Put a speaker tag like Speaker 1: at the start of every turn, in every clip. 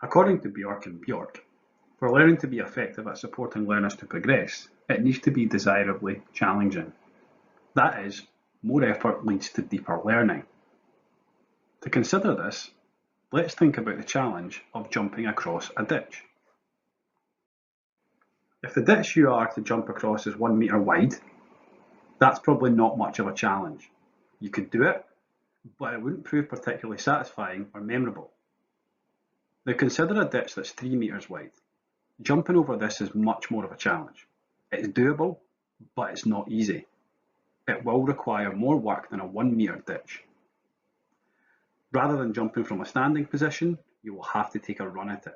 Speaker 1: According to Bjork and Bjork, for learning to be effective at supporting learners to progress, it needs to be desirably challenging. That is, more effort leads to deeper learning. To consider this, let's think about the challenge of jumping across a ditch. If the ditch you are to jump across is 1 metre wide, that's probably not much of a challenge. You could do it, but it wouldn't prove particularly satisfying or memorable. Now consider a ditch that's 3 metres wide. Jumping over this is much more of a challenge. It's doable, but it's not easy. It will require more work than a 1 metre ditch. Rather than jumping from a standing position, you will have to take a run at it.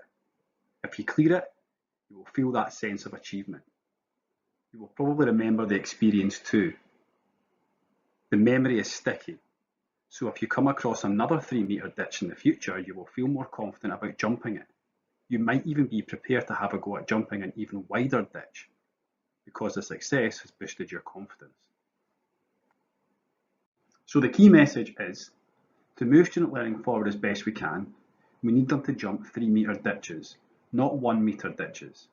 Speaker 1: If you clear it, you will feel that sense of achievement. You will probably remember the experience too. The memory is sticky, so if you come across another 3 metre ditch in the future, you will feel more confident about jumping it. You might even be prepared to have a go at jumping an even wider ditch, because the success has boosted your confidence. So the key message is, to move student learning forward as best we can, we need them to jump 3 metre ditches, not 1 metre ditches.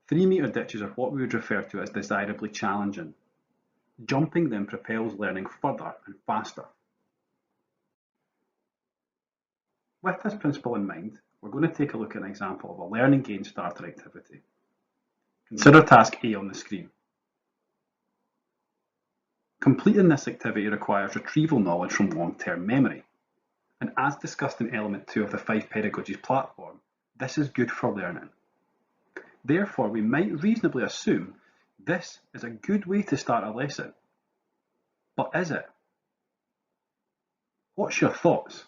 Speaker 1: 3 metre ditches are what we would refer to as desirably challenging. Jumping them propels learning further and faster. With this principle in mind, we're going to take a look at an example of a learning gain starter activity. Consider task A on the screen. Completing this activity requires retrieval knowledge from long-term memory. And as discussed in element 2 of the 5 Pedagogies platform, this is good for learning. Therefore, we might reasonably assume this is a good way to start a lesson. But is it? What's your thoughts?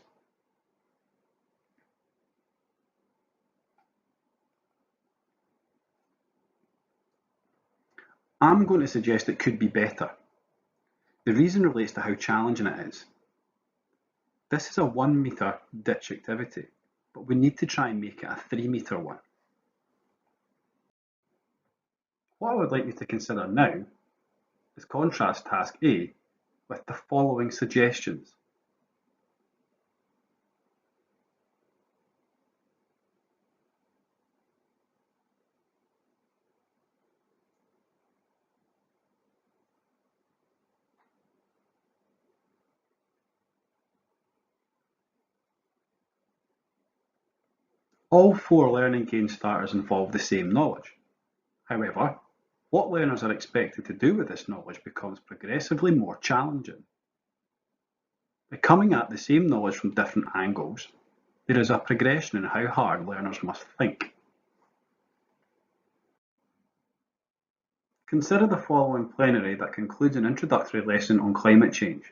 Speaker 1: I'm going to suggest it could be better. The reason relates to how challenging it is. This is a 1 metre ditch activity, but we need to try and make it a 3 metre one. What I would like you to consider now is contrast task A with the following suggestions. All 4 learning gain starters involve the same knowledge. However, what learners are expected to do with this knowledge becomes progressively more challenging. By coming at the same knowledge from different angles, there is a progression in how hard learners must think. Consider the following plenary that concludes an introductory lesson on climate change.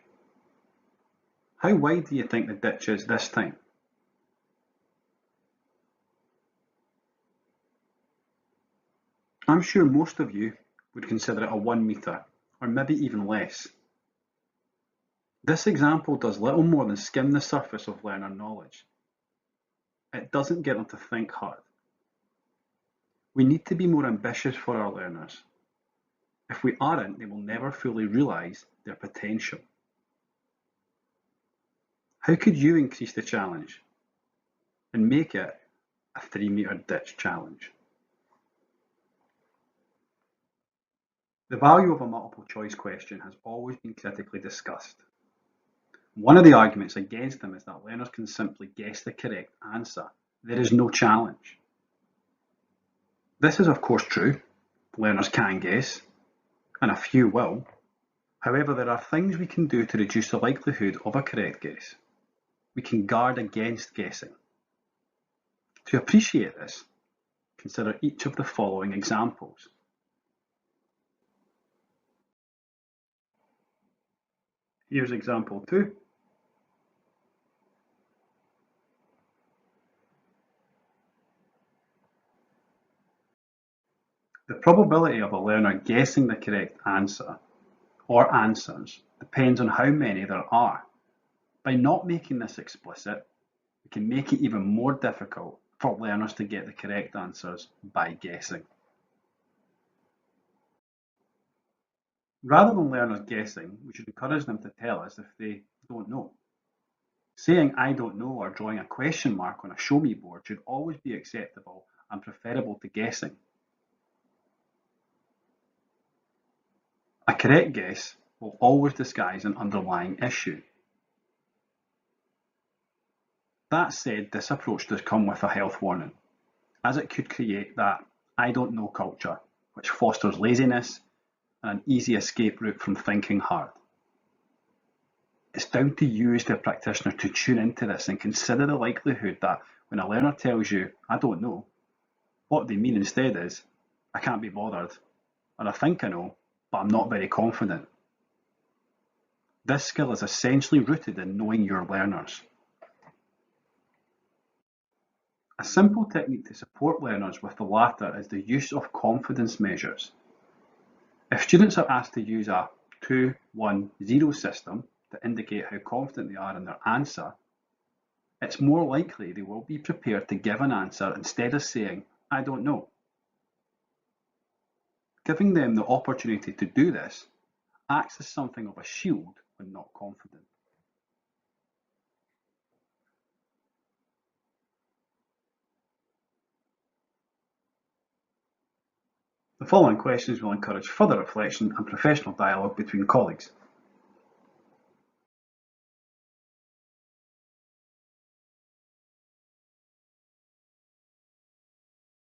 Speaker 1: How wide do you think the ditch is this time? I'm sure most of you would consider it a 1 metre, or maybe even less. This example does little more than skim the surface of learner knowledge. It doesn't get them to think hard. We need to be more ambitious for our learners. If we aren't, they will never fully realise their potential. How could you increase the challenge and make it a 3 metre ditch challenge? The value of a multiple choice question has always been critically discussed. One of the arguments against them is that learners can simply guess the correct answer. There is no challenge. This is of course true. Learners can guess, and a few will. However, there are things we can do to reduce the likelihood of a correct guess. We can guard against guessing. To appreciate this, consider each of the following examples. Here's example 2. The probability of a learner guessing the correct answer or answers depends on how many there are. By not making this explicit, we can make it even more difficult for learners to get the correct answers by guessing. Rather than learners guessing, we should encourage them to tell us if they don't know. Saying I don't know or drawing a question mark on a show me board should always be acceptable and preferable to guessing. A correct guess will always disguise an underlying issue. That said, this approach does come with a health warning, as it could create that I don't know culture, which fosters laziness and an easy escape route from thinking hard. It's down to you as the practitioner to tune into this and consider the likelihood that when a learner tells you, I don't know, what they mean instead is, I can't be bothered, or I think I know, but I'm not very confident. This skill is essentially rooted in knowing your learners. A simple technique to support learners with the latter is the use of confidence measures. If students are asked to use a 2-1-0 system to indicate how confident they are in their answer, it's more likely they will be prepared to give an answer instead of saying, I don't know. Giving them the opportunity to do this acts as something of a shield when not confident. The following questions will encourage further reflection and professional dialogue between colleagues.